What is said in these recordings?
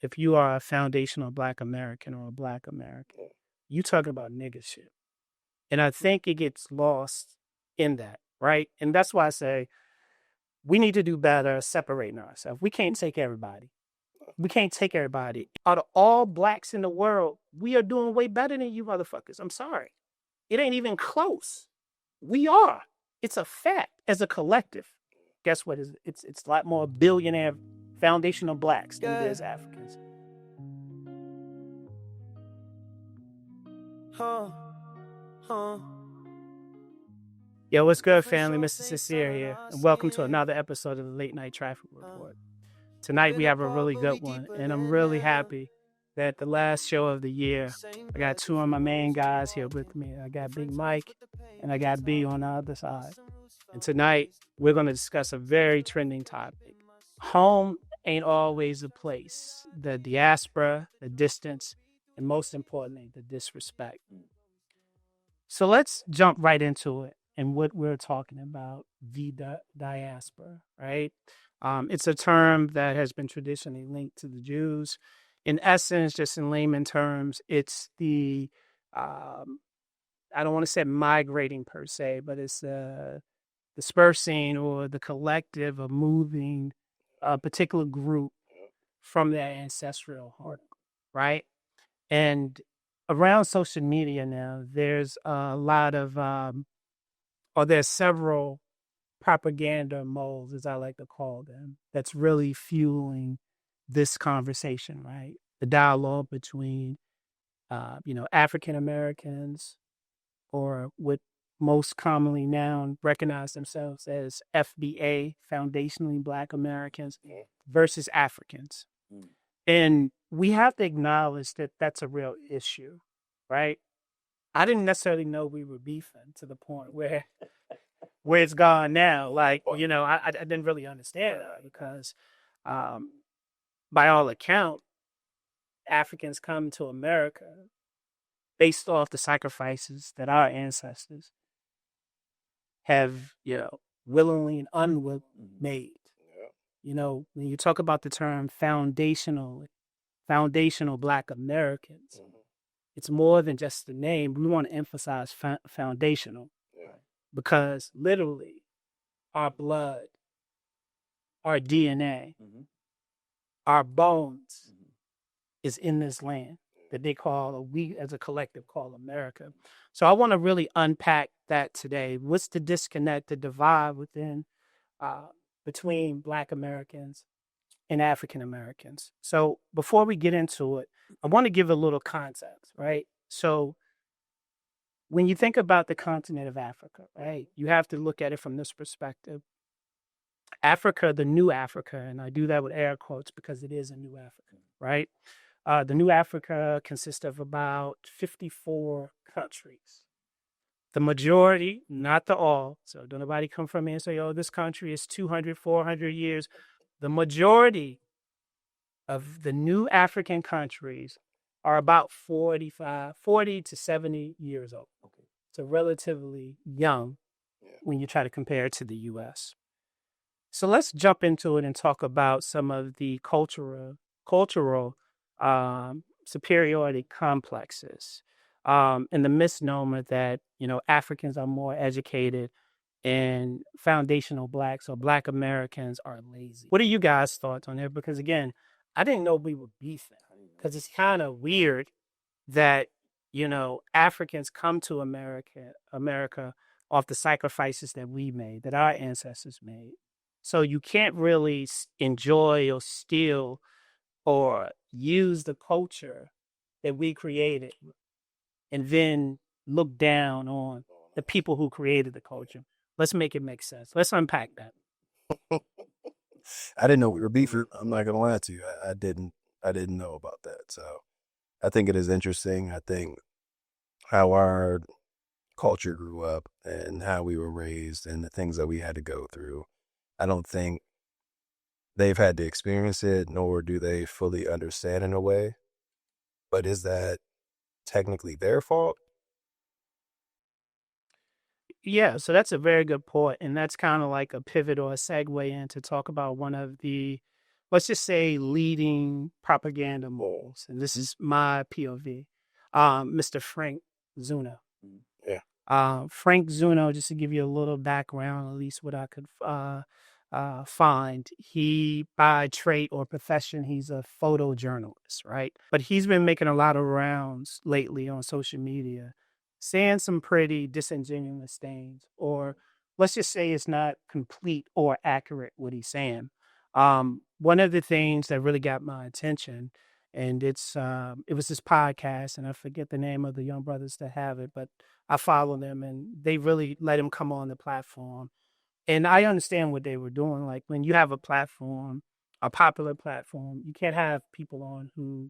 if you are a foundational Black American or a Black American, you talking about nigga shit. And I think it gets lost in that, right? And that's why I say we need to do better separating ourselves. We can't take everybody. We can't take everybody. Out of all Blacks in the world, we are doing way better than you motherfuckers. I'm sorry. It ain't even close. We are. It's a fact as a collective. Guess what? It's a lot more billionaire foundational Blacks than it is Africans. Yo, what's good, family? Mr. Sencere here, and welcome to another episode of the Late Night Traffic Report. Tonight we have a really good one, and I'm really happy that the last show of the year, I got two of my main guys here with me. I got Big Mike, and I got B on the other side. And tonight we're going to discuss a very trending topic. Home ain't always a place. The diaspora, the distance, and most importantly, the disrespect. So let's jump right into it and what we're talking about, the diaspora, right? It's a term that has been traditionally linked to the Jews. In essence, just in layman terms, it's the, I don't want to say migrating per se, but it's the dispersing or the collective of moving a particular group from their ancestral home, right? And around social media now, there's a lot of, or there's several propaganda moles, as I like to call them, that's really fueling this conversation, right? The dialogue between, African Americans, or what most commonly now recognize themselves as FBA, foundationally Black Americans, versus Africans. And we have to acknowledge that that's a real issue, right? I didn't necessarily know we were beefing to the point where it's gone now. Like, I didn't really understand that because, by all account, Africans come to America based off the sacrifices that our ancestors have, willingly and unwillingly made. When you talk about the term foundational Black Americans, it's more than just the name. We want to emphasize foundational because literally our blood, our DNA, our bones is in this land that they call, or we as a collective call America. So I want to really unpack that today. What's the disconnect, the divide within, between Black Americans and African Americans? So before we get into it, I want to give a little context, right? So when you think about the continent of Africa, right, you have to look at it from this perspective. Africa, the new Africa, and I do that with air quotes because it is a new Africa, right? The new Africa consists of about 54 countries. The majority, not the all, so don't nobody come from me and say, oh, this country is 200, 400 years. The majority of the new African countries are about 40 to 70 years old. Okay. So relatively young when you try to compare it to the U.S. So let's jump into it and talk about some of the cultural superiority complexes, and the misnomer that, Africans are more educated and foundational Blacks or Black Americans are lazy. What are you guys' thoughts on it? Because again, I didn't know we were beefing because it's kind of weird that, Africans come to America off the sacrifices that we made, that our ancestors made. So you can't really enjoy or steal or use the culture that we created and then look down on the people who created the culture. Let's make it make sense. Let's unpack that. I didn't know we were beefing. I'm not gonna lie to you. I didn't know about that. So I think it is interesting. I think how our culture grew up and how we were raised and the things that we had to go through. I don't think they've had to experience it, nor do they fully understand in a way. But is that technically their fault? Yeah, so that's a very good point. And that's kind of like a pivot or a segue in to talk about one of the let's just say leading propaganda moles, and this is my POV, Mr. Franck Zanu. Yeah. Franck Zanu, just to give you a little background, at least what I could find, he by trade or profession, he's a photojournalist, right? But he's been making a lot of rounds lately on social media, saying some pretty disingenuous things, or let's just say it's not complete or accurate what he's saying. One of the things that really got my attention, and it was this podcast, and I forget the name of the young brothers that have it, but I follow them, and they really let him come on the platform. And I understand what they were doing. Like when you have a platform, a popular platform, you can't have people on who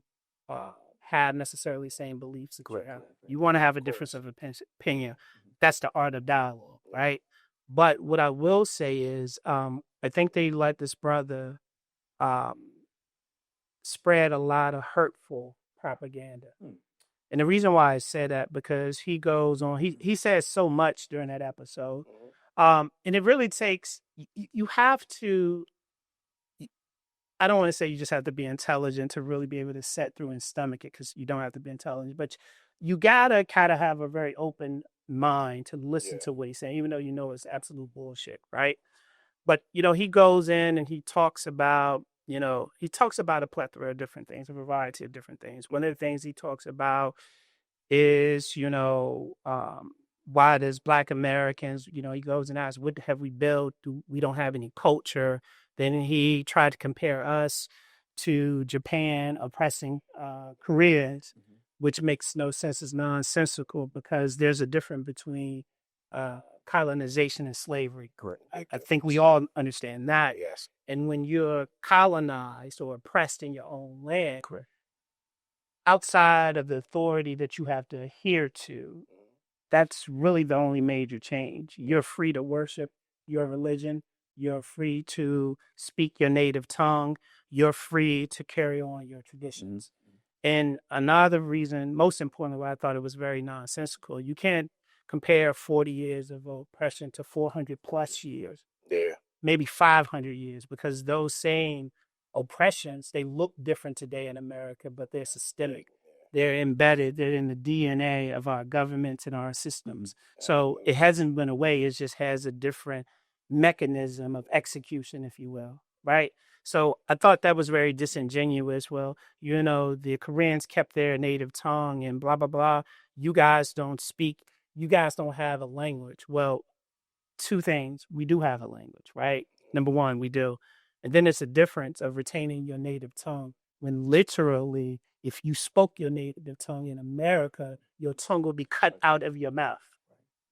have necessarily same beliefs that you have. You want to have a difference of opinion. That's the art of dialogue, right? But what I will say is, I think they let this brother um, spread a lot of hurtful propaganda. And the reason why I say that because he goes on, he says so much during that episode, and it really takes you have to. I don't want to say you just have to be intelligent to really be able to set through and stomach it because you don't have to be intelligent, but you gotta kind of have a very open mind to listen to what he's saying, even though you know it's absolute bullshit, right? But he goes in and he talks about a plethora of different things, a variety of different things. One of the things he talks about is, why does Black Americans, he goes and asks, what have we built? We don't have any culture. Then he tried to compare us to Japan oppressing Koreans, which makes no sense. It's nonsensical because there's a difference between colonization and slavery. Correct. I think we all understand that. Yes. And when you're colonized or oppressed in your own land, Correct. outside of the authority that you have to adhere to, that's really the only major change. You're free to worship your religion. You're free to speak your native tongue. You're free to carry on your traditions. And another reason, most importantly, why I thought it was very nonsensical, you can't compare 40 years of oppression to 400 plus years, maybe 500 years, because those same oppressions, they look different today in America, but they're systemic. They're embedded. They're in the DNA of our governments and our systems. So it hasn't been away. It just has a different mechanism of execution, if you will, right? So I thought that was very disingenuous. Well, the Koreans kept their native tongue and blah, blah, blah. You guys don't speak. You guys don't have a language. Well, two things. We do have a language, right? Number one, we do. And then it's a difference of retaining your native tongue when literally, if you spoke your native tongue in America, your tongue will be cut out of your mouth.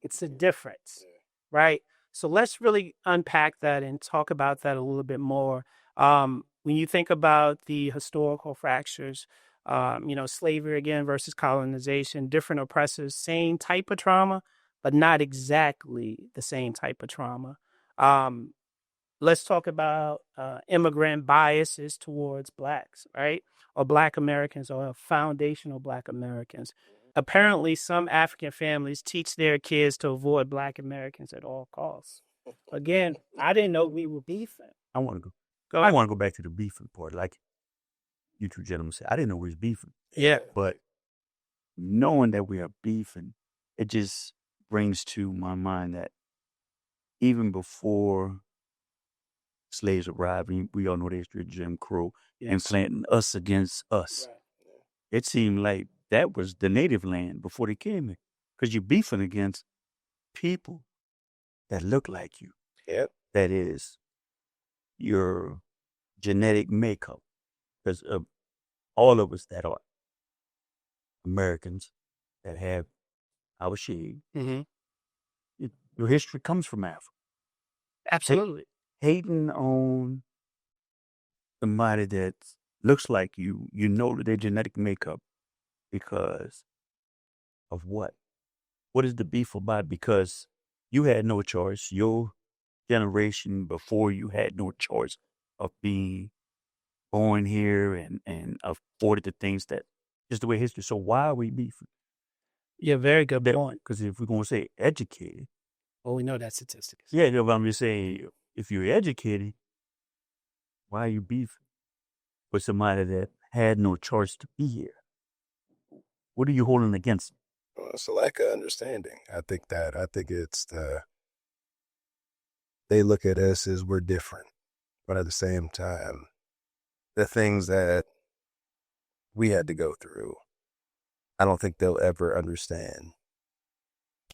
It's a difference, right? So let's really unpack that and talk about that a little bit more. When you think about the historical fractures, slavery again versus colonization, different oppressors, same type of trauma, but not exactly the same type of trauma. Let's talk about immigrant biases towards Blacks, right? Or Black Americans or foundational Black Americans. Apparently, some African families teach their kids to avoid Black Americans at all costs. Again, I didn't know we were beefing. I want to Go I ahead. want to go back to the beefing part. Like you two gentlemen said, I didn't know we was beefing, Yeah. but knowing that we are beefing, it just brings to my mind that even before slaves arrived, we all know the history of Jim Crow and planting us against us. Right. It seemed like that was the native land before they came here, because you're beefing against people that look like you. Yep. That is your genetic makeup, because all of us that are Americans that have our shade, Mm-hmm. your history comes from Africa. Absolutely. Hating on somebody that looks like you know their genetic makeup because of what? What is the beef about? Because you had no choice. Your generation before you had no choice of being born here and afforded the things that just the way history. So why are we beefing? Yeah, very good point. Because if we're going to say educated. Well, we know that statistic. Yeah, but I'm just saying, if you're educated, why are you beefing? for somebody that had no choice to be here? What are you holding against them? Well, it's a lack of understanding. I think it's they look at us as we're different, but at the same time, the things that we had to go through, I don't think they'll ever understand.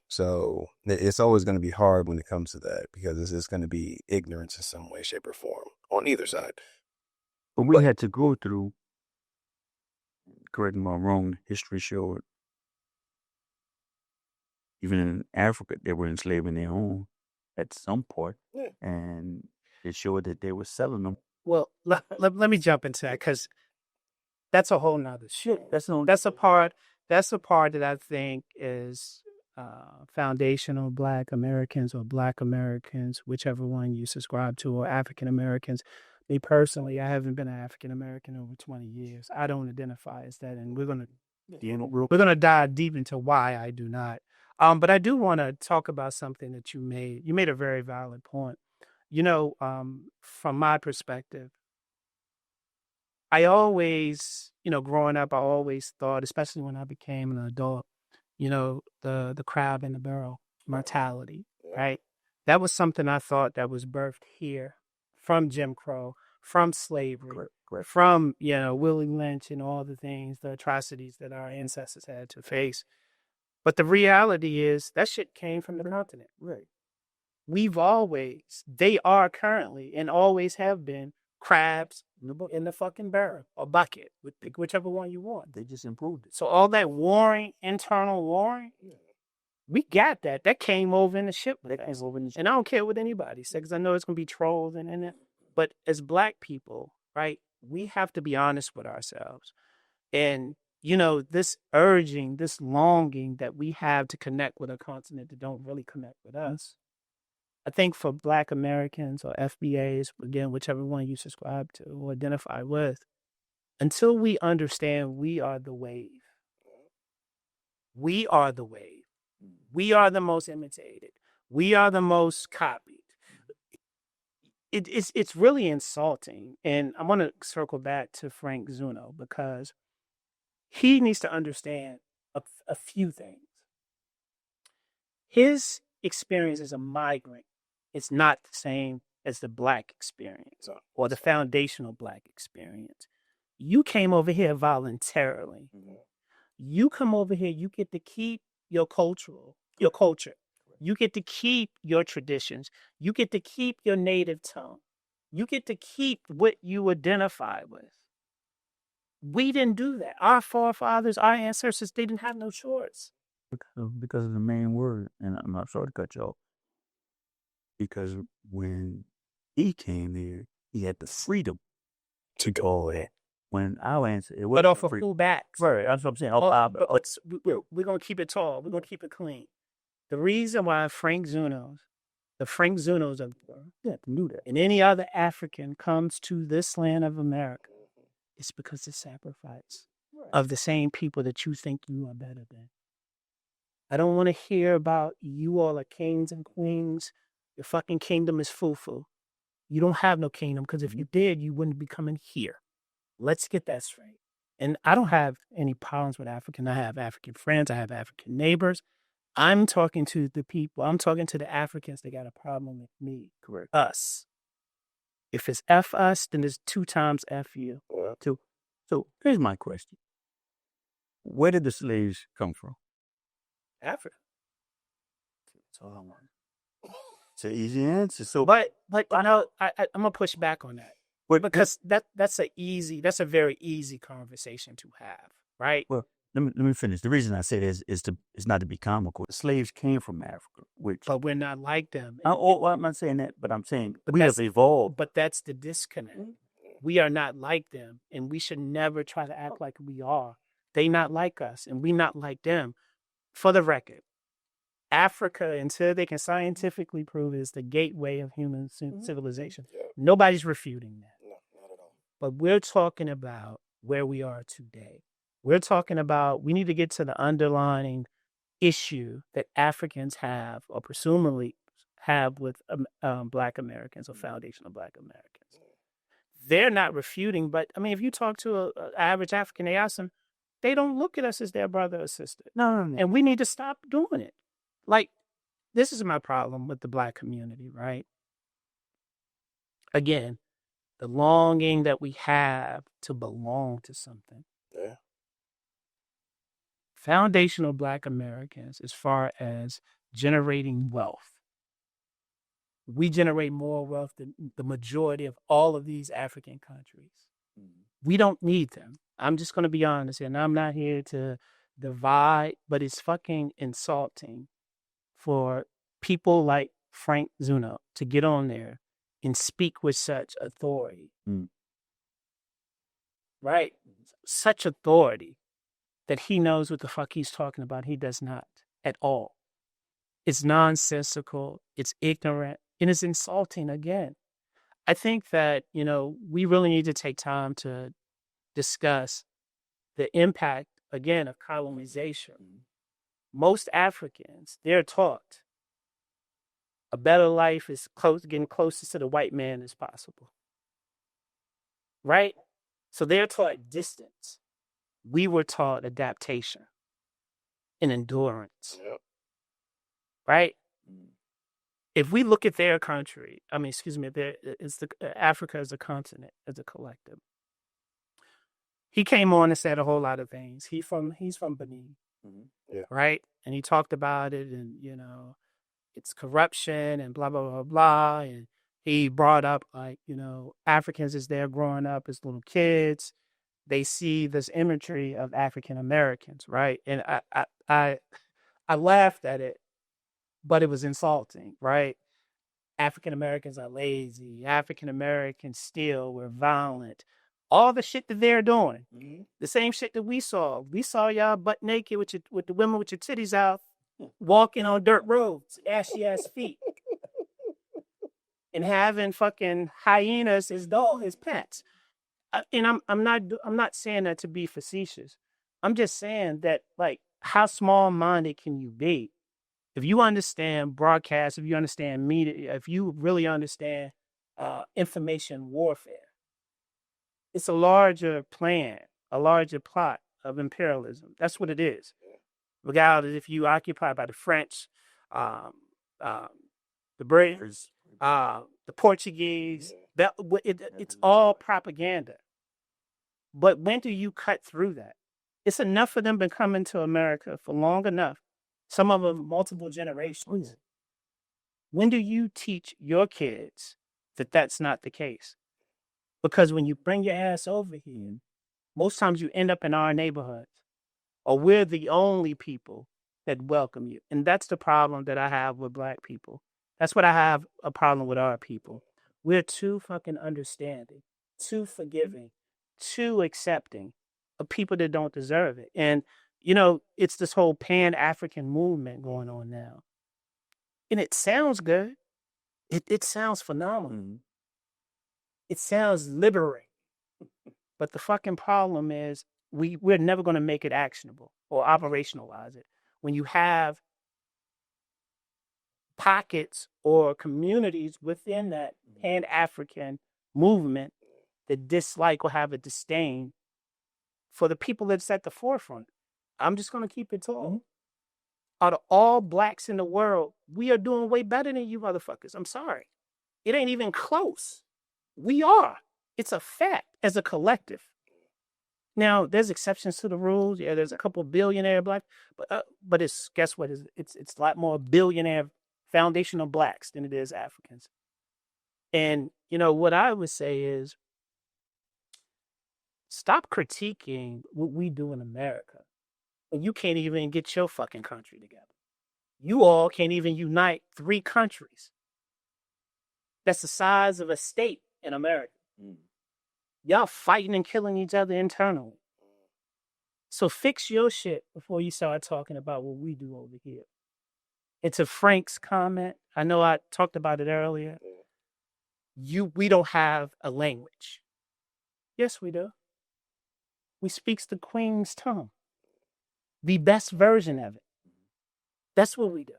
So it's always going to be hard when it comes to that, because it's going to be ignorance in some way, shape, or form on either side. But we had to go through, correct me if I'm wrong, history showed, even in Africa, they were enslaving their own at some point, and it showed that they were selling them. Well, let me jump into that, because that's a whole nother shit. That's a part that I think is foundational Black Americans or Black Americans, whichever one you subscribe to, or African Americans. Me personally, I haven't been an African American over 20 years. I don't identify as that, and we're gonna dive deep into why I do not. But I do want to talk about something that you made. You made a very valid point. From my perspective, I always, growing up, I always thought, especially when I became an adult, the crab in the barrel mentality, right? That was something I thought that was birthed here from Jim Crow, from slavery, Correct. from, Willie Lynch and all the things, the atrocities that our ancestors had to face. But the reality is that shit came from the continent. Right. They are currently and always have been crabs in the fucking barrel or bucket, whichever one you want. They just improved it. So all that internal warring, we got that. That came over in the ship with us. And I don't care what anybody says, because I know it's going to be trolls and it. But as Black people, right, we have to be honest with ourselves. And, this urging, this longing that we have to connect with a continent that don't really connect with us. I think for Black Americans or FBAs, again, whichever one you subscribe to or identify with, until we understand we are the wave. We are the wave. We are the most imitated. We are the most copied. It's really insulting. And I want to circle back to Franck Zanu, because he needs to understand a few things. His experience as a migrant is not the same as the Black experience or the foundational Black experience. You came over here voluntarily. You come over here, you get to keep your culture. You get to keep your traditions. You get to keep your native tongue. You get to keep what you identify with. We didn't do that. Our forefathers, our ancestors, they didn't have no choice. Because of the main word, and I'm not sorry to cut you off, because when he came here, he had the freedom to go ahead. When our ancestors, it was but off of full backs. Right, that's what I'm saying. We're going to keep it tall. We're going to keep it clean. The reason why the Franck Zanus of knew that, and any other African comes to this land of America, is because the sacrifice of the same people that you think you are better than. I don't want to hear about you all are kings and queens. Your fucking kingdom is foo-foo. You don't have no kingdom, because if you did, you wouldn't be coming here. Let's get that straight. And I don't have any problems with African. I have African friends. I have African neighbors. I'm talking to the people. I'm talking to the Africans that got a problem with me. Correct. Us. If it's F us, then it's 2 times F you. So here's my question. Where did the slaves come from? Africa. That's all I want. It's an easy answer. So, but I'm gonna push back on that, because that's a very easy conversation to have, right? Well, let me finish. The reason I say this is not to be comical. The slaves came from Africa, but we're not like them. I'm not saying that, but I'm saying we have evolved. But that's the disconnect. We are not like them, and we should never try to act like we are. They not like us, and we not like them. For the record, Africa, until they can scientifically prove, is the gateway of human civilization. Nobody's refuting that. No, not at all. But we're talking about where we are today. We're talking about, we need to get to the underlying issue that Africans have, or presumably have, with Black Americans or foundational Black Americans. they're not refuting. But I mean, if you talk to an average African, they ask them, they don't look at us as their brother or sister. No. And we need to stop doing it. Like, this is my problem with the Black community, right? Again, the longing that we have to belong to something. Yeah. Foundational Black Americans, as far as generating wealth, we generate more wealth than the majority of all of these African countries. We don't need them. I'm just going to be honest, and I'm not here to divide, but it's fucking insulting for people like Franck Zanu to get on there and speak with such authority. Right? Such authority that he knows what the fuck he's talking about. He does not at all. It's nonsensical, it's ignorant, and it's insulting again. I think that, we really need to take time to discuss the impact, again, of colonization. Most Africans, they're taught a better life is getting closest to the white man as possible. Right? So they're taught distance. We were taught adaptation and endurance. Yep. Right? If we look at their country, Africa as a continent, as a collective. He came on and said a whole lot of things. He's from Benin. Yeah. Right? And he talked about it and, it's corruption and blah, blah, blah, blah. And he brought up Africans as they're growing up as little kids, they see this imagery of African Americans, right? And I laughed at it, but it was insulting, right? African Americans are lazy. African Americans steal. We're violent. All the shit that they're doing, the same shit that we saw. We saw y'all butt naked with the women with your titties out, walking on dirt roads, ashy ass feet, and having fucking hyenas as pets. And I'm not saying that to be facetious. I'm just saying that, like, how small-minded can you be? If you understand broadcast, if you understand media, if you really understand information warfare, it's a larger plan, a larger plot of imperialism. That's what it is. Regardless if you occupied by the French, the British, the Portuguese, it's all propaganda. But when do you cut through that? It's enough for them been coming to America for long enough. Some of them multiple generations. When do you teach your kids that that's not the case? Because when you bring your ass over here, most times you end up in our neighborhoods, or we're the only people that welcome you. And that's the problem that I have with Black people. That's what I have a problem with our people. We're too fucking understanding, too forgiving, too accepting of people that don't deserve it. And, it's this whole Pan-African movement going on now. And it sounds good. It sounds phenomenal. It sounds liberating. But the fucking problem is we're never going to make it actionable or operationalize it. When you have pockets or communities within that Pan-African movement that dislike or have a disdain for the people that's at the forefront. I'm just going to keep it tall. Out of all Blacks in the world, we are doing way better than you motherfuckers. I'm sorry. It ain't even close. We are. It's a fact as a collective. Now, there's exceptions to the rules. Yeah, there's a couple billionaire Blacks, but guess what? It's a lot more billionaire foundational Blacks than it is Africans. And, what I would say is, stop critiquing what we do in America when you can't even get your fucking country together. You all can't even unite 3 countries. That's the size of a state in America. Y'all fighting and killing each other internally. So fix your shit before you start talking about what we do over here. And to Frank's comment, I know I talked about it earlier. We don't have a language. Yes, we do. We speaks the Queen's tongue. The best version of it. That's what we do.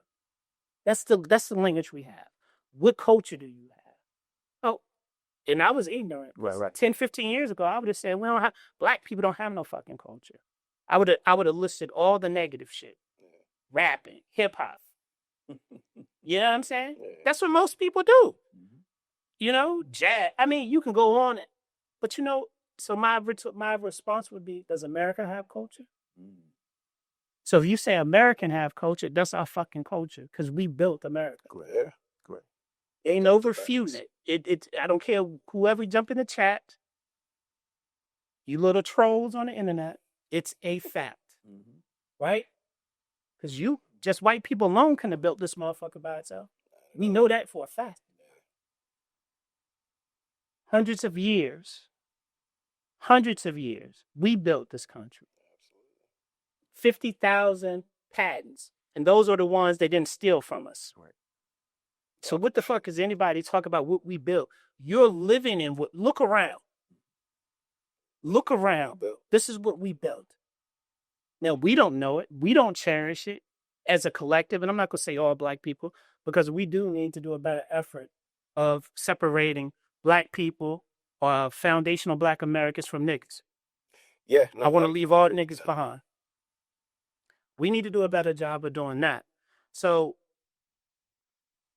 That's the language we have. What culture do you have? Oh, And I was ignorant. Right. 10, 15 years ago, I would have said, black people don't have no fucking culture. I would have listed all the negative shit. Rapping, hip hop. You know what I'm saying? Yeah. That's what most people do. Jazz. I mean, you can go on, but so my response would be, does America have culture? So if you say American have culture, that's our fucking culture because we built America. Correct. Ain't no refuting it. I don't care whoever jump in the chat, you little trolls on the internet, it's a fact. Right? Because just white people alone couldn't have built this motherfucker by itself. We know that for a fact. Hundreds of years, we built this country. 50,000 patents. And those are the ones they didn't steal from us. Right. So what the fuck is anybody talk about what we built? You're living in what? Look around. This is what we built. Now, we don't know it. We don't cherish it as a collective. And I'm not going to say all black people, because we do need to do a better effort of separating black people or foundational black Americans from niggas. Yeah. I want to leave all niggas behind. We need to do a better job of doing that. So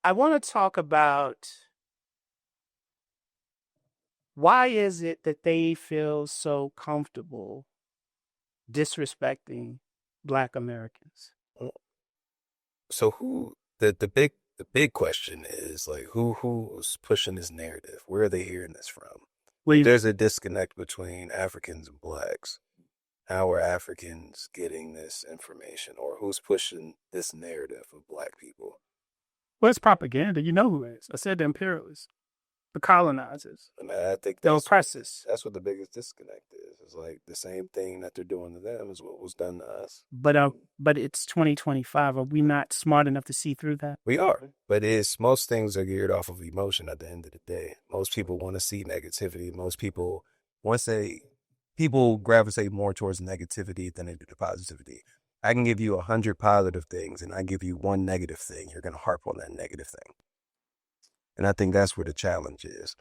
I want to talk about why is it that they feel so comfortable disrespecting black Americans? So the big question is, like, who's pushing this narrative? Where are they hearing this from? There's a disconnect between Africans and blacks. How are Africans getting this information, or who's pushing this narrative of black people? Well, it's propaganda. You know who is. I said the imperialists, the colonizers, And I think the oppressors. That's what the biggest disconnect is. It's like the same thing that they're doing to them is what was done to us. But it's 2025. Are we not smart enough to see through that? We are. But most things are geared off of emotion at the end of the day. Most people want to see negativity. Most people, people gravitate more towards negativity than they do to positivity. I can give you 100 positive things and I give you one negative thing. You're going to harp on that negative thing. And I think that's where the challenge is.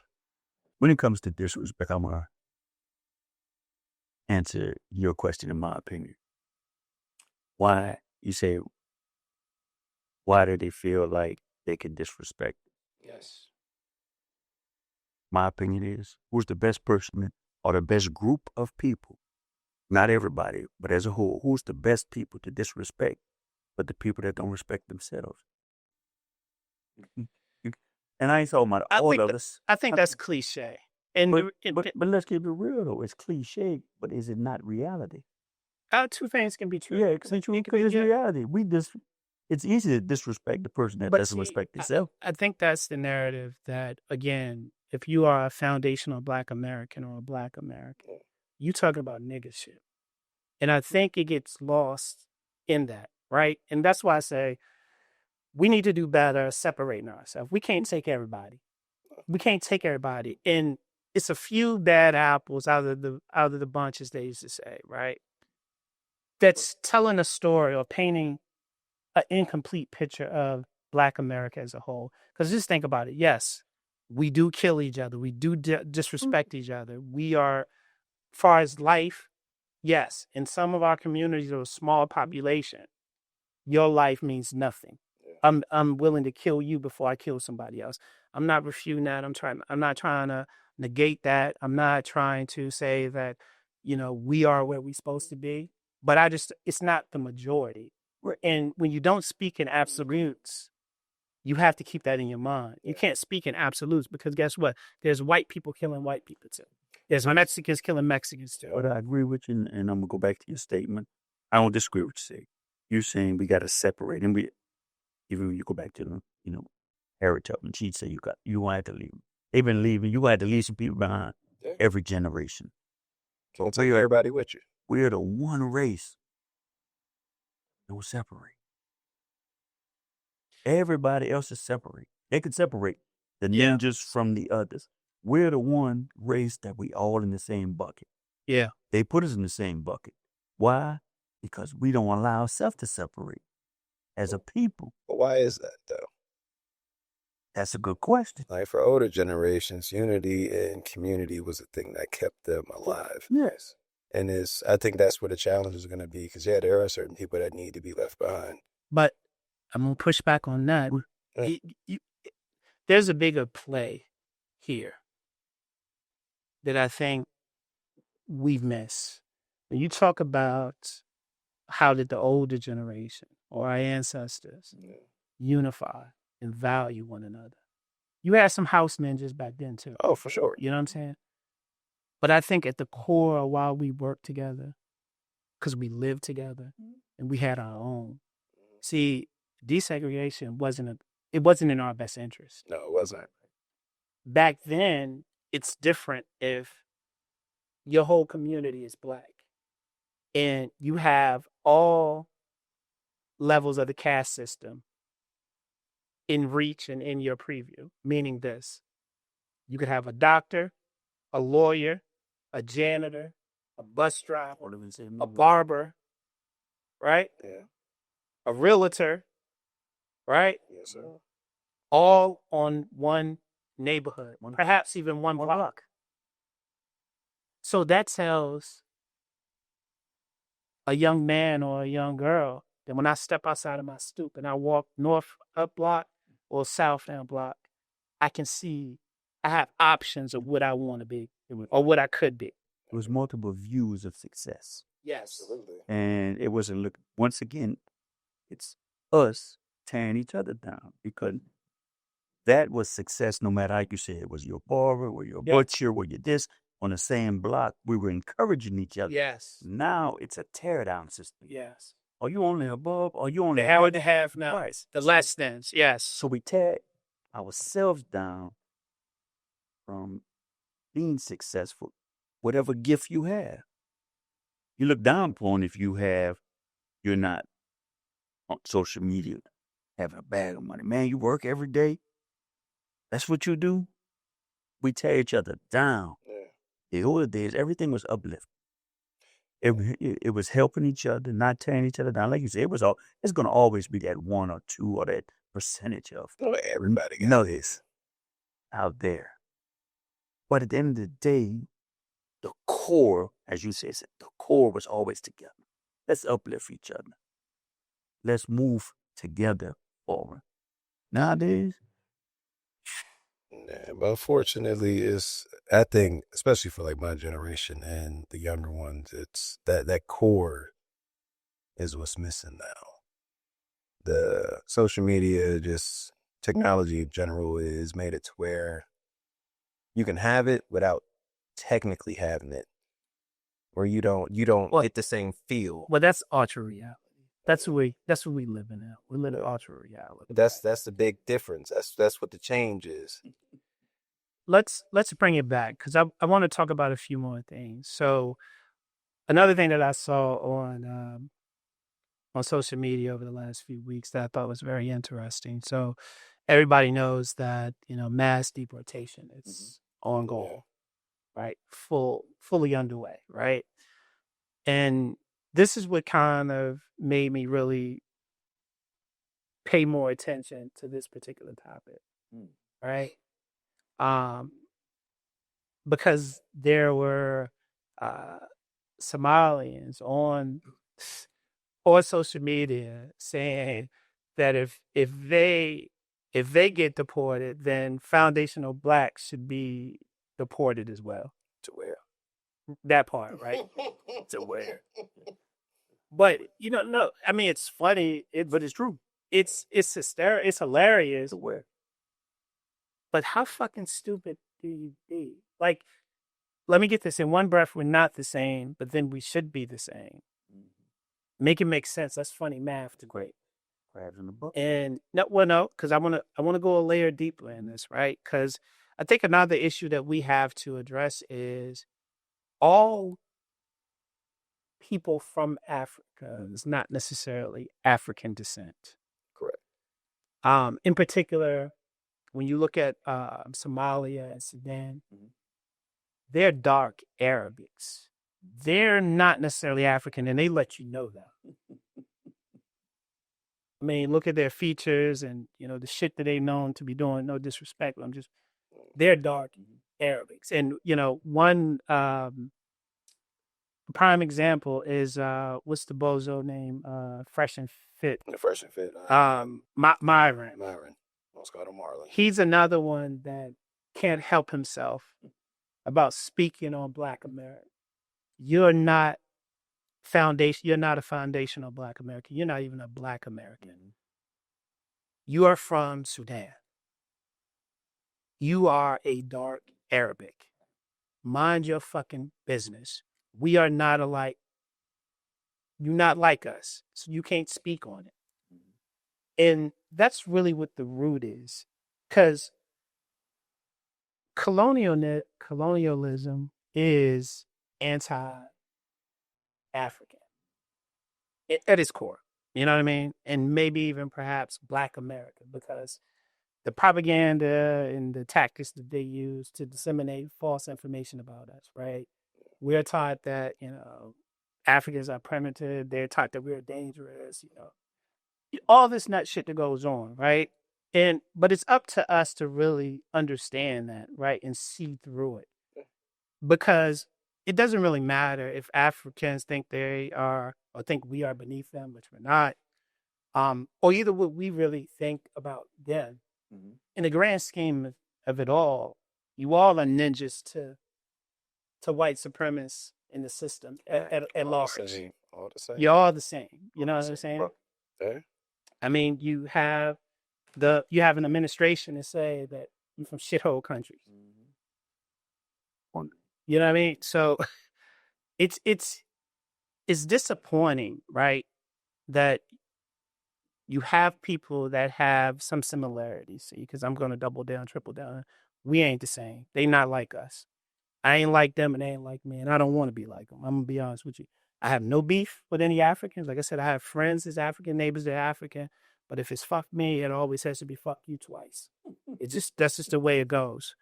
When it comes to disrespect, I'm going to answer your question in my opinion. Why do they feel like they can disrespect? Yes. My opinion is, who's the best person or the best group of people? Not everybody, but as a whole, who's the best people to disrespect, but the people that don't respect themselves? And I ain't talking about all of us. I think that's cliche. But let's keep it real, though. It's cliche, but is it not reality? Two things can be true. Yeah, it's reality. It's easy to disrespect the person that doesn't respect itself. I think that's the narrative that, again, if you are a foundational black American or a black American, you talking about nigga shit. And I think it gets lost in that, right? And that's why I say we need to do better separating ourselves. We can't take everybody. And it's a few bad apples out of the bunch, as they used to say, right? That's telling a story or painting an incomplete picture of black America as a whole. Because just think about it. Yes, we do kill each other. We do disrespect each other. We are, far as life, yes, in some of our communities of a small population, your life means nothing. I'm willing to kill you before I kill somebody else. I'm not refuting that. I'm not trying to negate that. I'm not trying to say that, we are where we're supposed to be. But it's not the majority. And when you don't speak in absolutes, you have to keep that in your mind. You can't speak in absolutes because guess what? There's white people killing white people too. There's Mexicans killing Mexicans too. But I agree with you, and I'm going to go back to your statement. I don't disagree with what you say. You're saying we got to separate. And even when you go back to Harry Tubman, she'd say you won't have to leave. They've been leaving. You had to leave some people behind every generation. Don't tell you everybody with you. We're the one race that will separate. Everybody else is separate. They can separate the ninjas from the others. We're the one race that we all in the same bucket. Yeah. They put us in the same bucket. Why? Because we don't allow ourselves to separate as a people. But why is that, though? That's a good question. Like for older generations, unity and community was a thing that kept them alive. Yes. And I think that's where the challenge is going to be, because there are certain people that need to be left behind. But I'm going to push back on that. There's a bigger play here that I think we've missed. When you talk about how did the older generation or our ancestors unify and value one another, you had some house ninjas back then too. Oh, for sure. You know what I'm saying? But I think at the core of why we worked together, because we lived together and we had our own. See, desegregation wasn't in our best interest. No, it wasn't. Back then, it's different if your whole community is Black and you have all levels of the caste system in reach and in your preview, meaning this. You could have a doctor, a lawyer, a janitor, a bus driver, a barber, right? Yeah. A realtor, right? Yes, sir. All on one neighborhood, perhaps even one block. So that tells a young man or a young girl that when I step outside of my stoop and I walk north up block or south down block, I can see I have options of what I want to be or what I could be. It was multiple views of success. Yes. Absolutely. And it wasn't, once again, it's us tearing each other down, because that was success no matter how you say it. Was your barber, or your butcher, or your this, on the same block. We were encouraging each other. Yes. Now it's a tear down system. Yes. Are you only above? Are you only The hour and a half now? Right. The less thans, yes. So we tear ourselves down from being successful, whatever gift you have. You look down upon if you're not on social media, having a bag of money. Man, you work every day. That's what you do. We tear each other down. Yeah. The older days, everything was uplifting. It was helping each other, not tearing each other down. Like you said, it's going to always be that 1 or 2 or that percentage of Everybody know this out there. But at the end of the day, the core, as you said, the core was always together. Let's uplift each other. Let's move together forward. Nowadays, yeah, but unfortunately, I think, especially for like my generation and the younger ones, it's that core is what's missing now. The social media, just technology in general, is made it to where you can have it without technically having it, where you don't get the same feel. Well, that's ultra reality. That's what we live in now. We live in ultra reality. That's the big difference. That's what the change is. Let's bring it back, because I want to talk about a few more things. So another thing that I saw on social media over the last few weeks that I thought was very interesting. So everybody knows that, mass deportation is ongoing, right? Fully underway, right? And this is what kind of made me really pay more attention to this particular topic, right? Because there were Somalians on social media saying that if they get deported, then foundational Blacks should be deported as well. To where? That part, right? to where? But no, I mean, it's funny, but it's true. It's hysterical. It's hilarious. To where? But how fucking stupid do you be? Like, let me get this. In one breath, we're not the same, but then we should be the same. Make it make sense. That's funny math. Great. Crabs in the book. And no, because I want to go a layer deeper in this, right? Because I think another issue that we have to address is all people from Africa is not necessarily African descent. Correct. In particular, when you look at Somalia and Sudan, they're dark Arabics. They're not necessarily African, and they let you know that. I mean, look at their features and, the shit that they known to be doing. No disrespect. They're dark Arabics. And, one prime example is, what's the bozo name? Fresh and Fit. The Fresh and Fit. Myron. Let's go to Marlon. He's another one that can't help himself about speaking on Black America. You're not a foundational Black American. You're not even a Black American. You are from Sudan. You are a dark Arabic. Mind your fucking business. We are not alike. You're not like us, so you can't speak on it. And that's really what the root is. Because colonialism is anti-African at its core. You know what I mean? And maybe even perhaps Black America, because the propaganda and the tactics that they use to disseminate false information about us, right? We're taught that, Africans are primitive. They're taught that we're dangerous, all this nut shit that goes on, right? But it's up to us to really understand that, right? And see through it. Because it doesn't really matter if Africans think they are, or think we are beneath them, which we're not, or either what we really think about them. In the grand scheme of it all, you all are ninjas to white supremacists in the system at large. All the same. You're all the same. You know what I'm saying? Yeah. I mean, you have an administration that say that you're from shithole countries. You know what I mean? So it's disappointing, right? That you have people that have some similarities. See, because I'm going to double down, triple down. We ain't the same. They not like us. I ain't like them and they ain't like me. And I don't want to be like them. I'm going to be honest with you. I have no beef with any Africans. Like I said, I have friends that's African, neighbors that are African. But if it's fuck me, it always has to be fuck you twice. That's just the way it goes.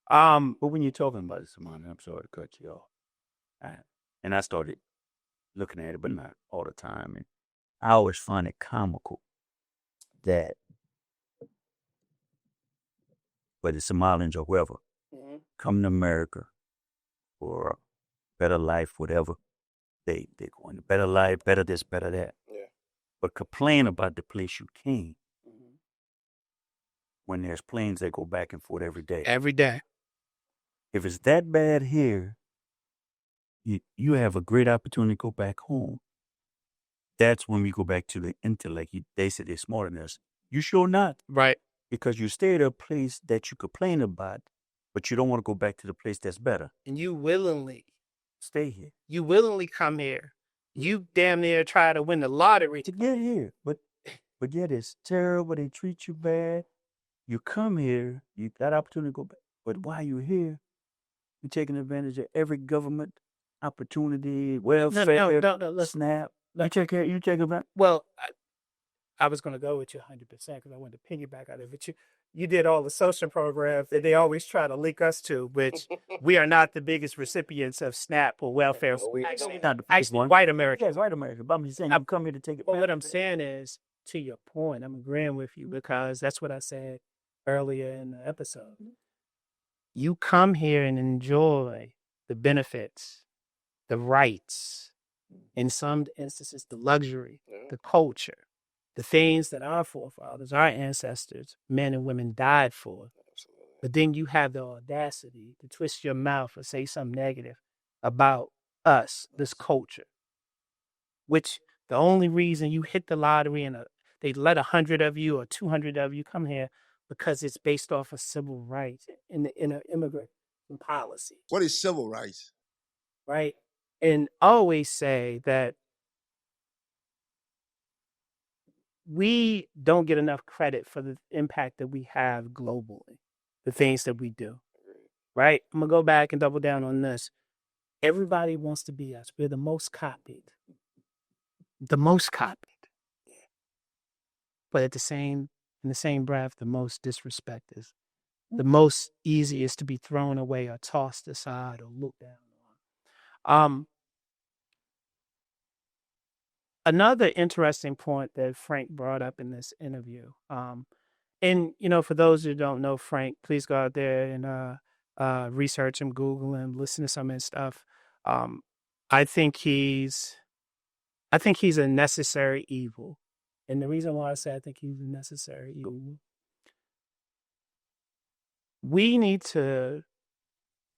But when you're talking about it, Simone, I'm sorry to cut you off. And I started looking at it, but not all the time. And I always find it comical that whether Somalians or whoever come to America for a better life, whatever, they go into better life, better this, better that. Yeah. But complain about the place you came when there's planes that go back and forth every day. Every day. If it's that bad here, you have a great opportunity to go back home. That's when we go back to the intellect. They say they're smarter than us. You sure not. Right. Because you stay at a place that you complain about, but you don't want to go back to the place that's better. And you willingly stay here. You willingly come here. You damn near try to win the lottery to get here. But yet it's terrible. They treat you bad. You come here, you got opportunity to go back. But while you're here, you're taking advantage of every government opportunity, welfare, no, SNAP. You check advantage. Well, I was going to go with you 100% because I wanted to piggyback on it. But you did all the social programs that they always try to link us to, which we are not the biggest recipients of SNAP or welfare. Actually, white America. Yes, white America. But I'm just saying, you come here to take it. Well, what I'm saying is, to your point, I'm agreeing with you because that's what I said earlier in the episode. You come here and enjoy the benefits, the rights, in some instances, the luxury, the culture, the things that our forefathers, our ancestors, men and women died for. Absolutely. But then you have the audacity to twist your mouth or say something negative about us, this culture, which the only reason you hit the lottery and they let 100 of you or 200 of you come here because it's based off of civil rights in an immigrant policy. What is civil rights? Right? And I always say that we don't get enough credit for the impact that we have globally, the things that we do, right? I'm going to go back and double down on this. Everybody wants to be us. We're the most copied. But in the same breath, the most disrespected, the most easiest to be thrown away or tossed aside or looked down on. another interesting point that Frank brought up in this interview. And for those who don't know Frank, please go out there and research him, Google him, listen to some of his stuff. Um, I think he's a necessary evil. And the reason why I say I think he's a necessary evil, we need to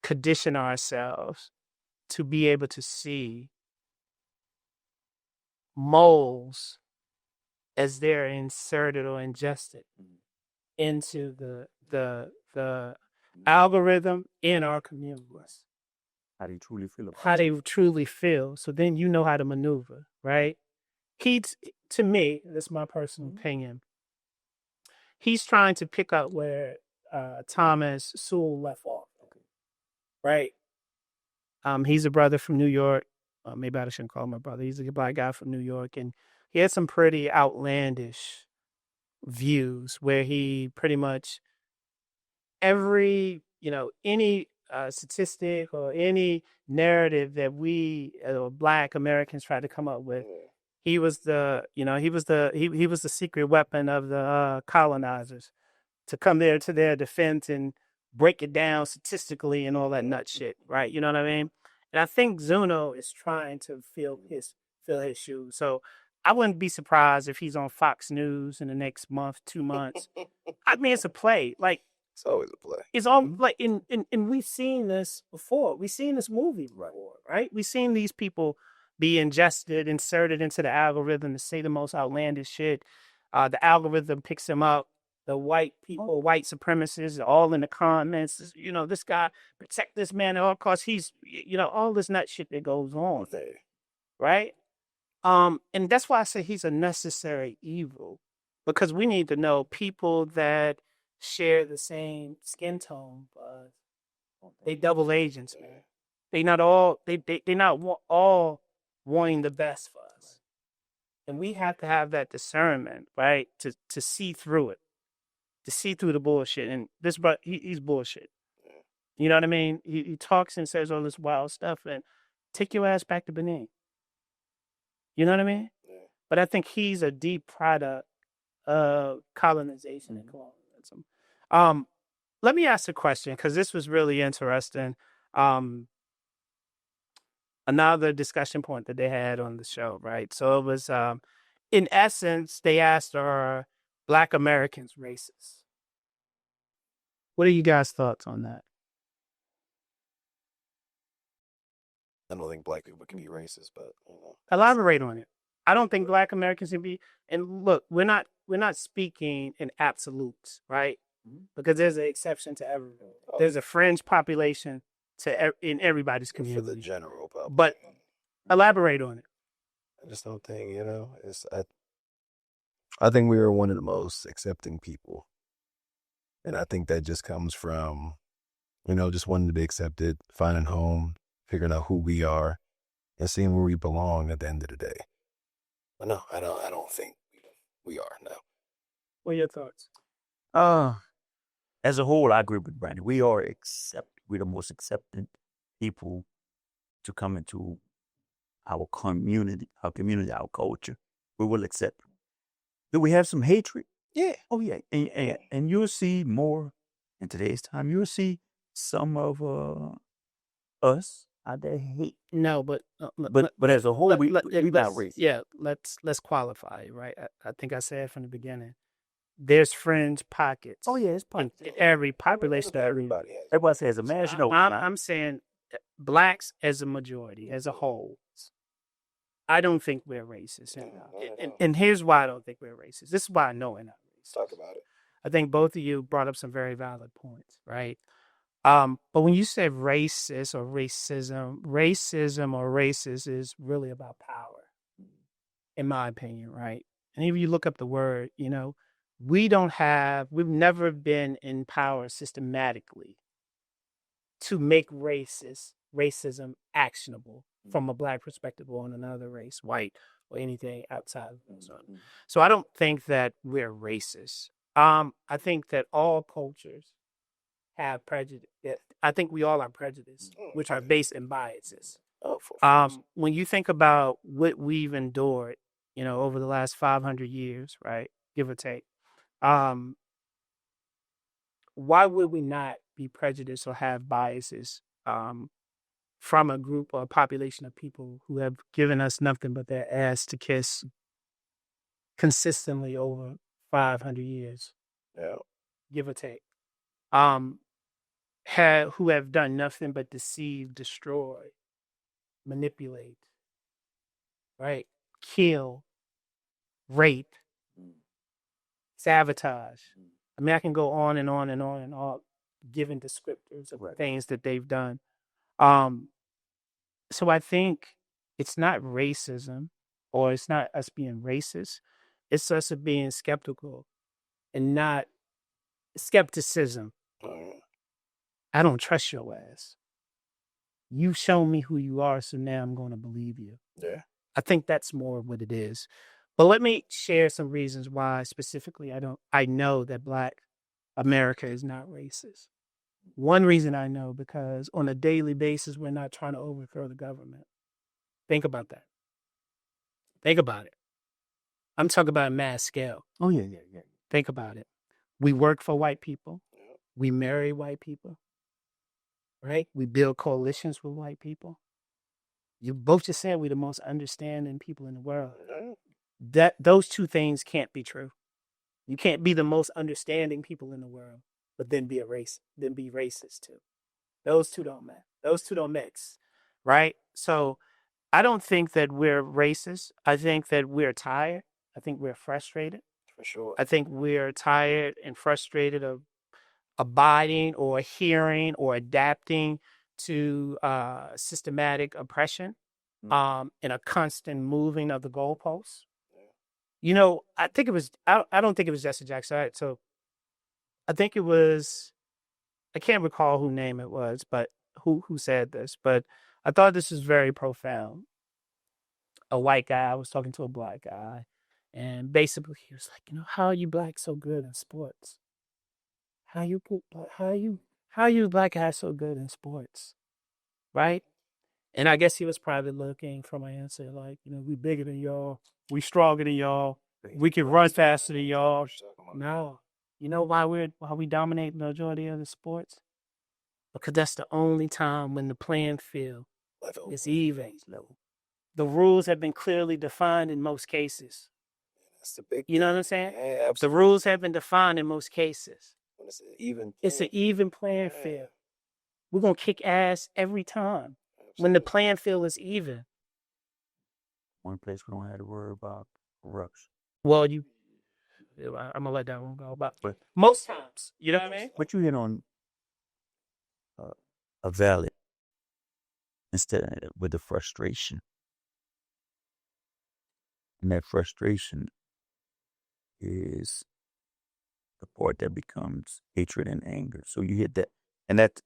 condition ourselves to be able to see moles as they're inserted or ingested into the algorithm in our communities. How do you truly feel about How it? they truly feel. So then you know how to maneuver, right? To me, that's my personal opinion. He's trying to pick up where Thomas Sewell left off, right? He's a brother from New York. Maybe I shouldn't call him a brother. He's a black guy from New York, and he had some pretty outlandish views where he pretty much any statistic or any narrative that we Black Americans try to come up with, he was the secret weapon of the colonizers to come there to their defense and break it down statistically and all that nut shit, right? You know what I mean? And I think Zuno is trying to fill his shoes. So I wouldn't be surprised if he's on Fox News in the next month, 2 months. I mean, it's a play. Like, It's always a play. it's all like and we've seen this before. We've seen this movie before, right? We've seen these people be ingested, inserted into the algorithm to say the most outlandish shit. The algorithm picks them up. The white people, white supremacists, are all in the comments. This guy, protect this man at all costs. He's, all this nut shit that goes on there, right? And that's why I say he's a necessary evil, because we need to know people that share the same skin tone, but they double agents, man. They not all all wanting the best for us, and we have to have that discernment, right, to see through it, to see through the bullshit. And this, but he's bullshit. You know what I mean? He talks and says all this wild stuff, and take your ass back to Benin. You know what I mean? But I think he's a deep product of colonization and colonialism. Let me ask a question, because this was really interesting. Another discussion point that they had on the show, right? So it was, in essence, they asked, are Black Americans racist? What are you guys' thoughts on that? I don't think Black people can be racist, but Elaborate on it. I don't think Black Americans can be. And look, we're not speaking in absolutes, right? Because there's an exception to everyone. There's a fringe population in everybody's community. for the general public. But elaborate on it. I just don't think, I think we were one of the most accepting people. And I think that just comes from, just wanting to be accepted, finding home, figuring out who we are, and seeing where we belong at the end of the day. But no, I don't think we are, no. What are your thoughts? As a whole, I agree with Brandon. We're the most accepting people to come into our community, our culture. We will accept them. Do we have some hatred? Yeah. Oh, yeah. And you'll see more in today's time. You'll see some of us out there hate. No, but as a whole, we not racist. Yeah, let's qualify, right? I think I said from the beginning, there's fringe pockets. Oh, yeah, it's in every population. Everybody says a man. I'm saying Blacks as a majority, as a whole. I don't think we're racist. And here's why I don't think we're racist. This is why I know we're not racist. Talk about it. I think both of you brought up some very valid points, right? But when you say racist or racism or racist is really about power, in my opinion, right? And if you look up the word, we've never been in power systematically to make racism actionable from a Black perspective or on another race, white or anything outside of that. So I don't think that we're racist. I think that all cultures have prejudice. I think we all are prejudiced, which are based in biases. When you think about what we've endured over the last 500 years, right? Give or take. Um, why would we not be prejudiced or have biases from a group or a population of people who have given us nothing but their ass to kiss consistently over 500 years, Yeah. give or take? Who have done nothing but deceive, destroy, manipulate, right? Kill, rape, sabotage. I mean, I can go on and on and on and on, giving descriptors of things that they've done. So I think it's not racism, or it's not us being racist. It's us being skeptical and not skepticism. I don't trust your ass. You show me who you are, so now I'm going to believe you. Yeah. I think that's more what it is. But let me share some reasons why specifically I know that Black America is not racist. One reason I know, because on a daily basis, we're not trying to overthrow the government. Think about that. Think about it. I'm talking about a mass scale. Oh, yeah. Think about it. We work for white people. We marry white people. Right? We build coalitions with white people. You both just said we're the most understanding people in the world. Those two things can't be true. You can't be the most understanding people in the world, but then be racist too. Those two don't match. Those two don't mix. Right? So I don't think that we're racist. I think that we're tired. I think we're frustrated. For sure. I think we're tired and frustrated of abiding or hearing or adapting to systematic oppression and a constant moving of the goalposts. I think it was, I don't think it was Jesse Jackson. Right? So I think it was, I can't recall who name it was, but who said this, but I thought this was very profound. A white guy, I was talking to a Black guy, and basically he was like, how are you Black so good in sports? How you Black guys so good in sports? Right? And I guess he was probably looking for my answer, like, we bigger than y'all, we stronger than y'all, we can run faster than y'all. No. You know why we dominate the majority of the sports? Because that's the only time when the playing field is even. The rules have been clearly defined in most cases. That's the big. You know what I'm saying? Yeah, the rules have been defined in most cases. When it's it's an even playing field. We're gonna kick ass every time. When the playing field is even. One place we don't have to worry about corruption. Well, I'm gonna let that one go. But most times, you know what I mean? But you hit on a valley instead with the frustration, and that frustration is the part that becomes hatred and anger. So you hit that, and that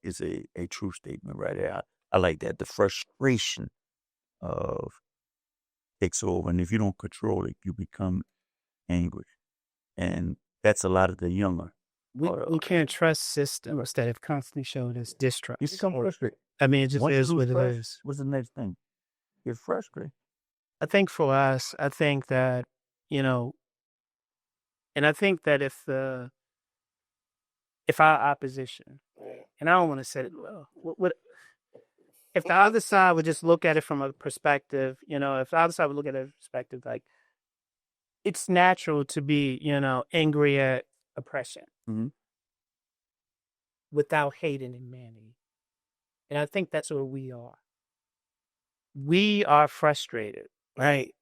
is a true statement right there. I like that. The frustration of takes over, and if you don't control it, you become angry, and that's a lot of the younger. We can't trust systems that have constantly showed us distrust. You become frustrated. I mean, it just is what it is. What's the next thing? You're frustrated. I think for us, I think that, and I think that if our opposition, and I don't want to say it well, if the other side would just look at it from a perspective, if the other side would look at it from a perspective, like, it's natural to be, angry at oppression without hating humanity. And I think that's where we are. We are frustrated, right?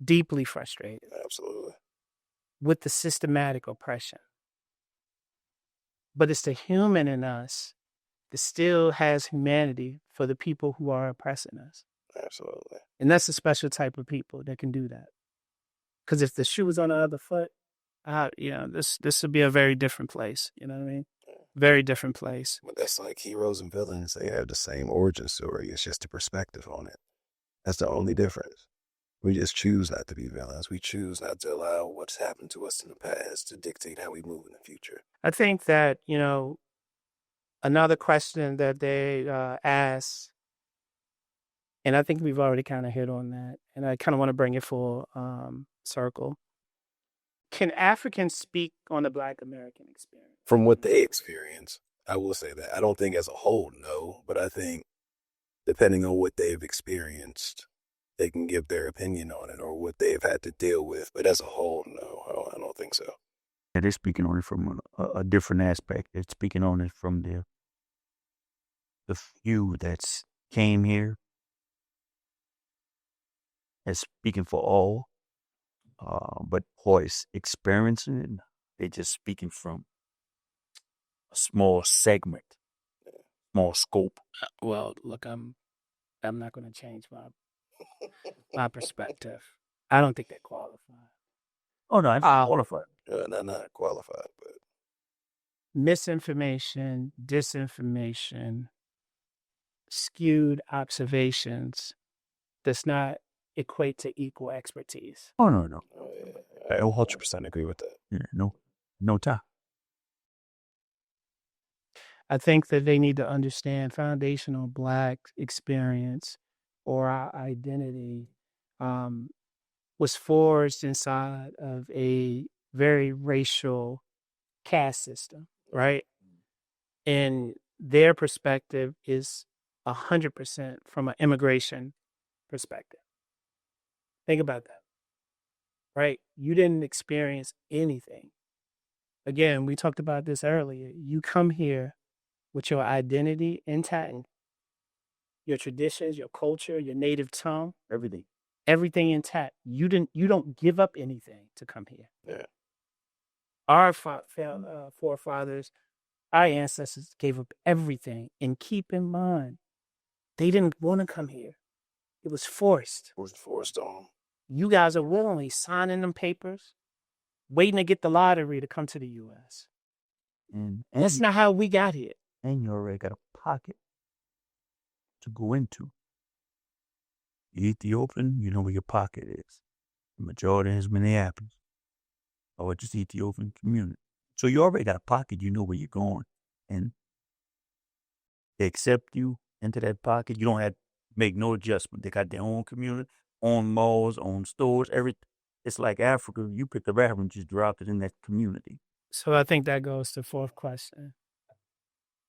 Deeply frustrated. Absolutely. With the systematic oppression. But it's the human in us that still has humanity for the people who are oppressing us. Absolutely. And that's a special type of people that can do that. Because if the shoe was on the other foot, this would be a very different place. You know what I mean? Very different place. But that's like heroes and villains. They have the same origin story. It's just a perspective on it. That's the only difference. We just choose not to be villains. We choose not to allow what's happened to us in the past to dictate how we move in the future. I think that, another question that they ask And I think we've already kind of hit on that. And I kind of want to bring it full circle. Can Africans speak on the Black American experience? From what they experience, I will say that. I don't think as a whole, no, but I think depending on what they've experienced, they can give their opinion on it or what they've had to deal with. But as a whole, no, I don't think so. Yeah, they're speaking on it from a different aspect. They're speaking on it from the few that's came here as speaking for all. But boys experiencing it, they're just speaking from a small segment, small scope. Well, look, I'm not going to change my perspective. I don't think they qualify. Oh no, I'm qualified. Not qualified, but Misinformation, disinformation, skewed observations does not equate to equal expertise. Oh no. I 100% agree with that. Yeah, no time. I think that they need to understand foundational Black experience or our identity was forged inside of a very racial caste system, right? And their perspective is 100% from an immigration perspective. Think about that, right? You didn't experience anything. Again, we talked about this earlier. You come here with your identity intact, your traditions, your culture, your native tongue, everything intact. You don't give up anything to come here. Yeah. Our forefathers, our ancestors gave up everything. And keep in mind, they didn't want to come here. It was forced. It was forced on them. You guys are willingly signing them papers, waiting to get the lottery to come to the U.S. And that's not how we got here. And you already got a pocket to go into. You Ethiopian, you know where your pocket is. The majority is Minneapolis. Or just Ethiopian community. So you already got a pocket, you know where you're going. And they accept you into that pocket. You don't have to make no adjustment. They got their own community, own malls, own stores, everything. It's like Africa. You pick the rapper and just drop it in that community. So I think that goes to fourth question.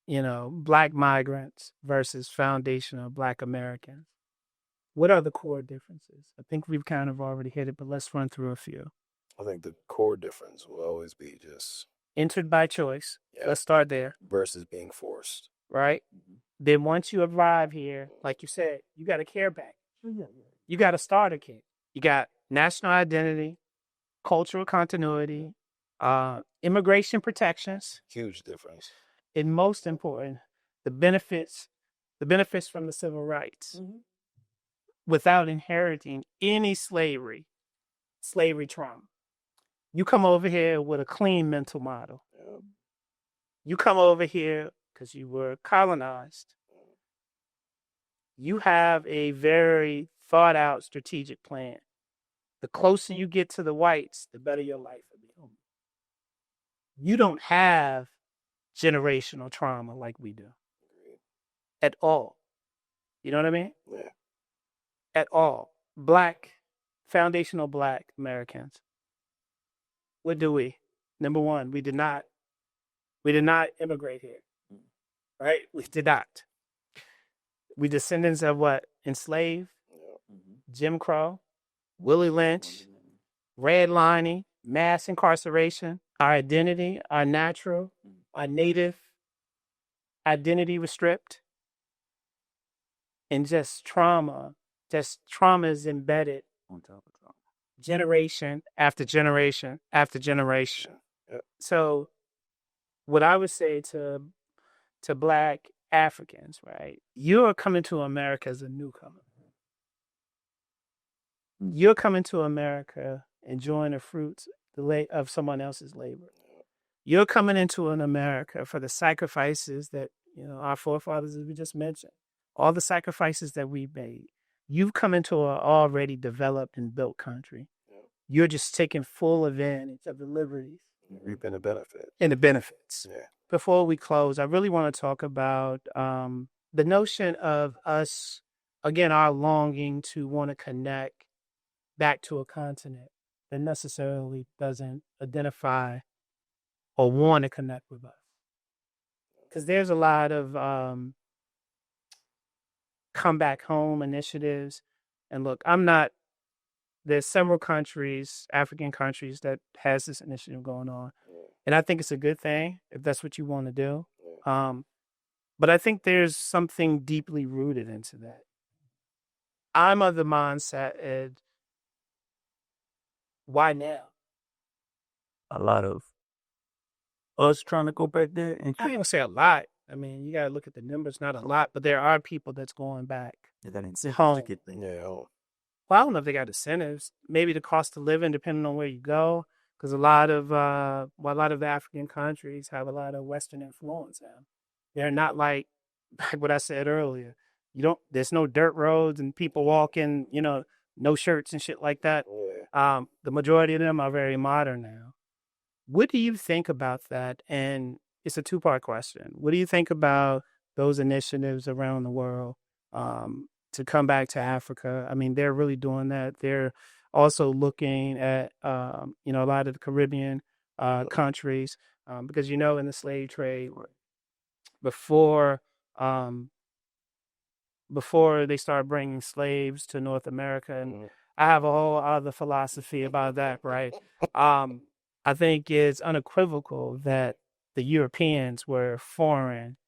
Black migrants versus foundational Black Americans. What are the core differences? I think we've kind of already hit it, but let's run through a few. I think the core difference will always be just entered by choice. Yeah. Let's start there. Versus being forced. Right? Mm-hmm. Then once you arrive here, like you said, you got a care pack. You got a starter kit. You got national identity, cultural continuity, immigration protections. Huge difference. And most important, the benefits from the civil rights, without inheriting any slavery trauma. You come over here with a clean mental model. Yep. You come over here because you were colonized. You have a very thought out strategic plan. The closer you get to the whites, the better your life will be. You don't have generational trauma like we do. At all. You know what I mean? Yeah. At all. Foundational Black Americans. What do we? Number one, we did not immigrate here. Right? We did not. We descendants of what? Enslaved, Jim Crow, Willie Lynch, redlining, mass incarceration. Our identity, our natural, our native identity was stripped. And just trauma is embedded on top of trauma. Generation after generation after generation. Yep. So what I would say to Black Africans, right? You're coming to America as a newcomer. You're coming to America enjoying the fruits of someone else's labor. You're coming into an America for the sacrifices that, our forefathers, as we just mentioned, all the sacrifices that we made. You've come into an already developed and built country. You're just taking full advantage of the liberties. Reaping the benefits. And the benefits. Yeah. Before we close, I really want to talk about the notion of us again, our longing to want to connect back to a continent that necessarily doesn't identify or want to connect with us. Because there's a lot of come back home initiatives. And look, there's several countries, African countries, that has this initiative going on. And I think it's a good thing if that's what you want to do. But I think there's something deeply rooted into that. I'm of the mindset, why now? A lot of us trying to go back there, and I ain't gonna say a lot. I mean, you gotta look at the numbers, not a lot, but there are people that's going back that incentive home. to get things. Yeah. Well, I don't know if they got incentives. Maybe the cost of living, depending on where you go, because a lot of the African countries have a lot of Western influence in them. They're not like what I said earlier. There's no dirt roads and people walking, no shirts and shit like that. Yeah. The majority of them are very modern now. What do you think about that? And it's a two-part question. What do you think about those initiatives around the world to come back to Africa? I mean, they're really doing that. They're also looking at, a lot of the Caribbean countries because, in the slave trade, before they started bringing slaves to North America, and I have a whole other philosophy about that, right? I think it's unequivocal that the Europeans were foreign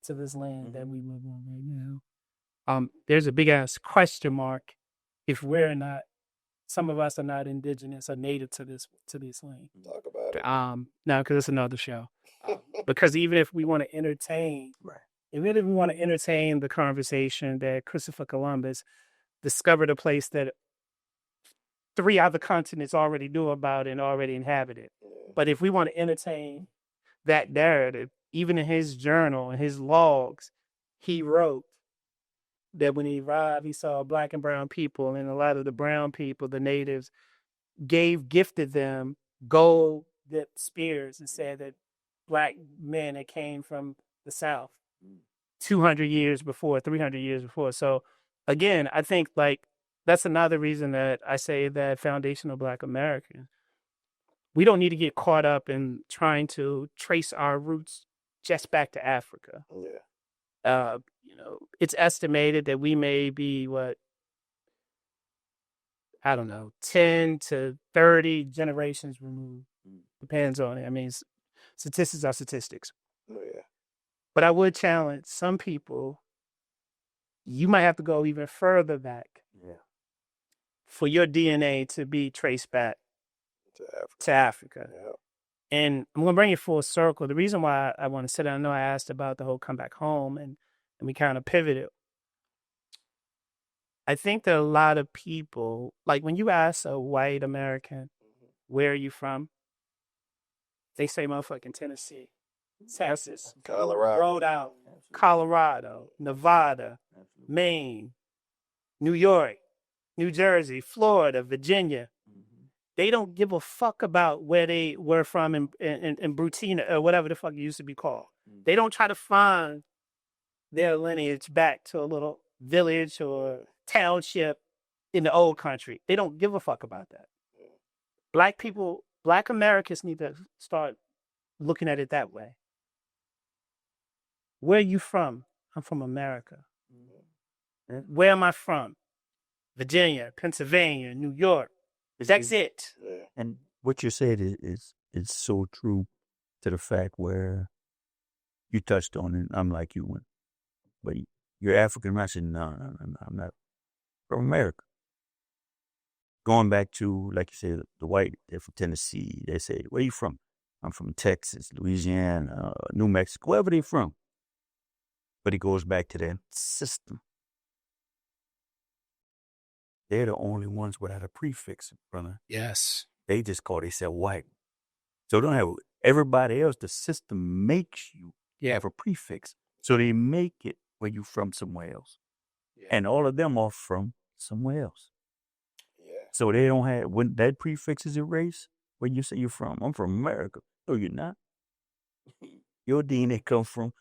to this land that we live on right now. There's a big ass question mark if some of us are not indigenous or native to this land. Talk about it. No, because it's another show. Because even if we want to entertain, the conversation that Christopher Columbus discovered a place that 3 other continents already knew about and already inhabited. But if we want to entertain that narrative, even in his journal and his logs, he wrote that when he arrived, he saw black and brown people, and a lot of the brown people, the natives, gifted them gold dipped spears and said that black men that came from the South 200 years before, 300 years before. So again, I think that's another reason that I say that foundational Black Americans, we don't need to get caught up in trying to trace our roots just back to Africa. Yeah. It's estimated that we may be 10 to 30 generations removed. Depends on it. I mean, statistics are statistics. Oh, yeah. But I would challenge some people, you might have to go even further back for your DNA to be traced back to Africa. Yeah. And I'm going to bring it full circle. The reason why I want to sit down, I know I asked about the whole come back home and we kind of pivoted. I think that a lot of people, like when you ask a white American, where are you from? They say motherfucking Tennessee, Texas, Colorado. Rhode Island, Colorado, Nevada, Maine, New York, New Jersey, Florida, Virginia. They don't give a fuck about where they were from in Brutina or whatever the fuck it used to be called. They don't try to find their lineage back to a little village or township in the old country. They don't give a fuck about that. Black people, Black Americans need to start looking at it that way. Where are you from? I'm from America. Where am I from? Virginia, Pennsylvania, New York. That's it. And what you said is so true to the fact where you touched on it. I'm like you, but you're African. I said, no, I'm not from America. Going back to, like you said, the white, they're from Tennessee. They say, where you from? I'm from Texas, Louisiana, New Mexico, wherever they're from. But it goes back to that system. They're the only ones without a prefix, brother. Yes. They just call themselves white. So don't have everybody else. The system makes you have a prefix. So they make it where you from somewhere else. Yeah. And all of them are from somewhere else. Yeah. So they don't have, when that prefix is erased, where you say you're from. I'm from America. No, you're not. Your DNA comes from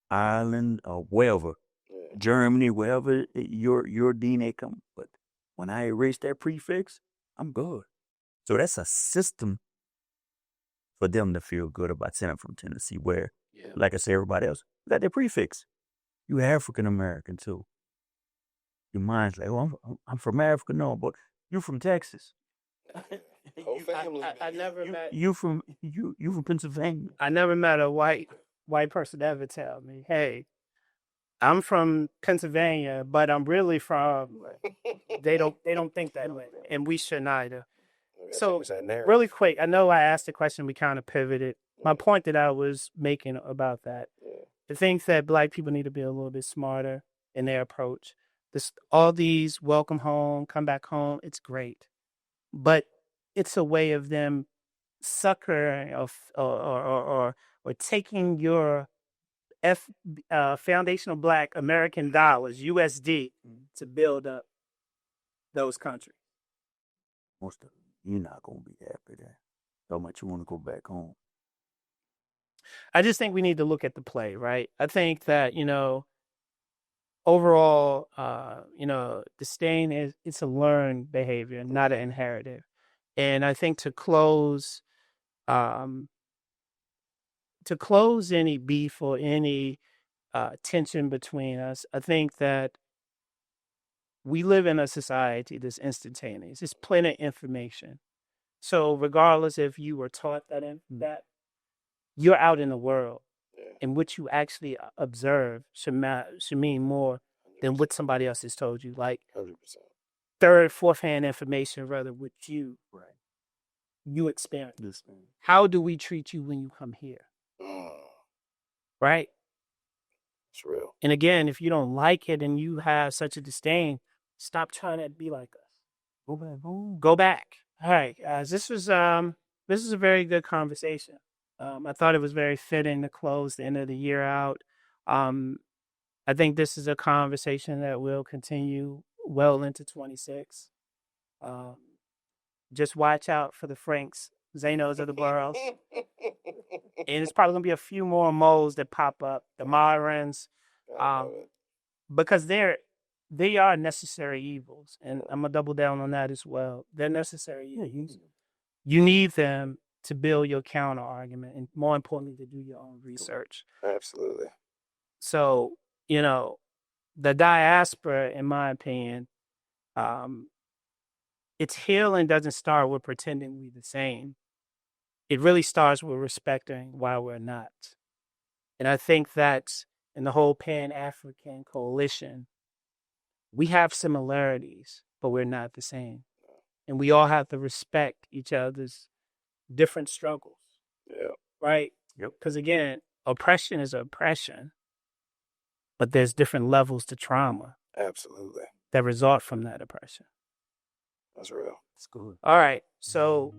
Ireland or wherever. Yeah. Germany, wherever your DNA come. But when I erase that prefix, I'm good. So that's a system for them to feel good about sending from Tennessee, where, like I say, everybody else got their prefix. You African American too. Your mind's like, oh, I'm from Africa, no, but you from Texas. Whole family. I never met You from Pennsylvania. I never met a white person ever tell me, "Hey, I'm from Pennsylvania, but I'm really from." They don't think that way, and we shouldn't either. So really quick, I know I asked the question, we kind of pivoted. My point that I was making about that, I think that Black people need to be a little bit smarter in their approach. All these welcome home, come back home, it's great, but it's a way of them suckering or taking your foundational Black American dollars, USD, to build up those countries. Most of them, you're not gonna be happy there. So much you want to go back home. I just think we need to look at the play, right? I think that, overall, disdain it's a learned behavior, not an inherited. And I think to close any beef or any tension between us, I think that we live in a society that's instantaneous. It's plenty of information. So regardless if you were taught that you're out in the world, and what you actually observe should mean more than what somebody else has told you. Like 100%. third, fourth hand information, rather what you experience. How do we treat you when you come here? Right? It's real. And again, if you don't like it and you have such a disdain, stop trying to be like us. Go back home. Go back. All right, guys. This was a very good conversation. I thought it was very fitting to close the end of the year out. I think this is a conversation that will continue well into 26. Just watch out for the Franks, Zanos of the boroughs. And it's probably going to be a few more moles that pop up, the Marins, because they are necessary evils. And I'm going to double down on that as well. They're necessary evils. You need them to build your counter argument, and more importantly, to do your own research. Absolutely. So, the diaspora, in my opinion, its healing doesn't start with pretending we're the same. It really starts with respecting why we're not. And I think that in the whole Pan-African coalition, we have similarities, but we're not the same. And we all have to respect each other's different struggles. Yeah. Right? Yep. Because again, oppression is oppression, but there's different levels to trauma. Absolutely. That result from that oppression. That's real. It's good. All right. So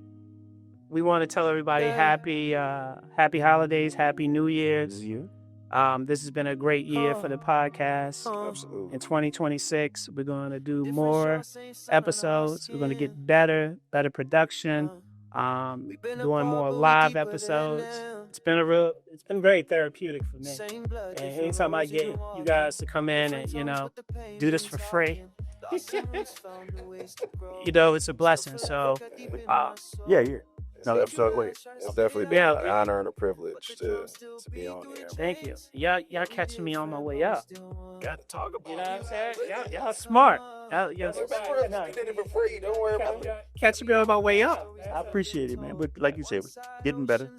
we want to tell everybody happy holidays, happy New Year's. This has been a great year for the podcast. Absolutely. In 2026, we're going to do more episodes. We're going to get better production. Doing more live episodes. It's been very therapeutic for me. And anytime I get you guys to come in and, do this for free, it's a blessing. So, No, it's definitely been an honor and a privilege to be on here. Thank you. Y'all catching me on my way up. Got to talk about it. You know what I'm saying? Y'all smart. You did it for free. Don't worry about it. Catching me on my way up. I appreciate it, man. But like you said, getting better.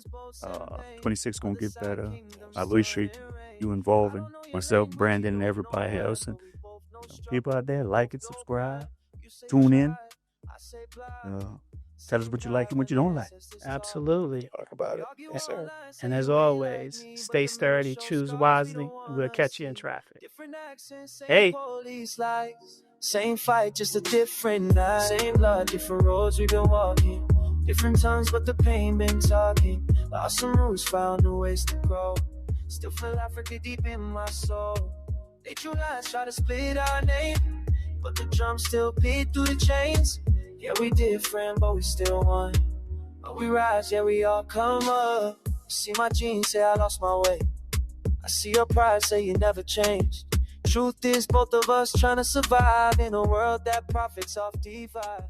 26 gonna get better. I appreciate you involving myself, Brandon, and everybody else, and people out there. Like it, subscribe, tune in. Tell us what you like and what you don't like. Absolutely. Talk about it. Yes, sir. And as always, stay sturdy, choose wisely, and we'll catch you in traffic. Hey. Same fight, just a different night. Same blood, different roads we've been walking. Different tongues, but the pain been talking. Lost some roots, found new ways to grow. Still feel Africa deep in my soul. They true lies try to split our name, but the drums still beat through the chains. Yeah, we different, but we still one. But we rise, yeah, we all come up. See my jeans say I lost my way. I see your pride say you never changed. Truth is, both of us trying to survive in a world that profits off divide.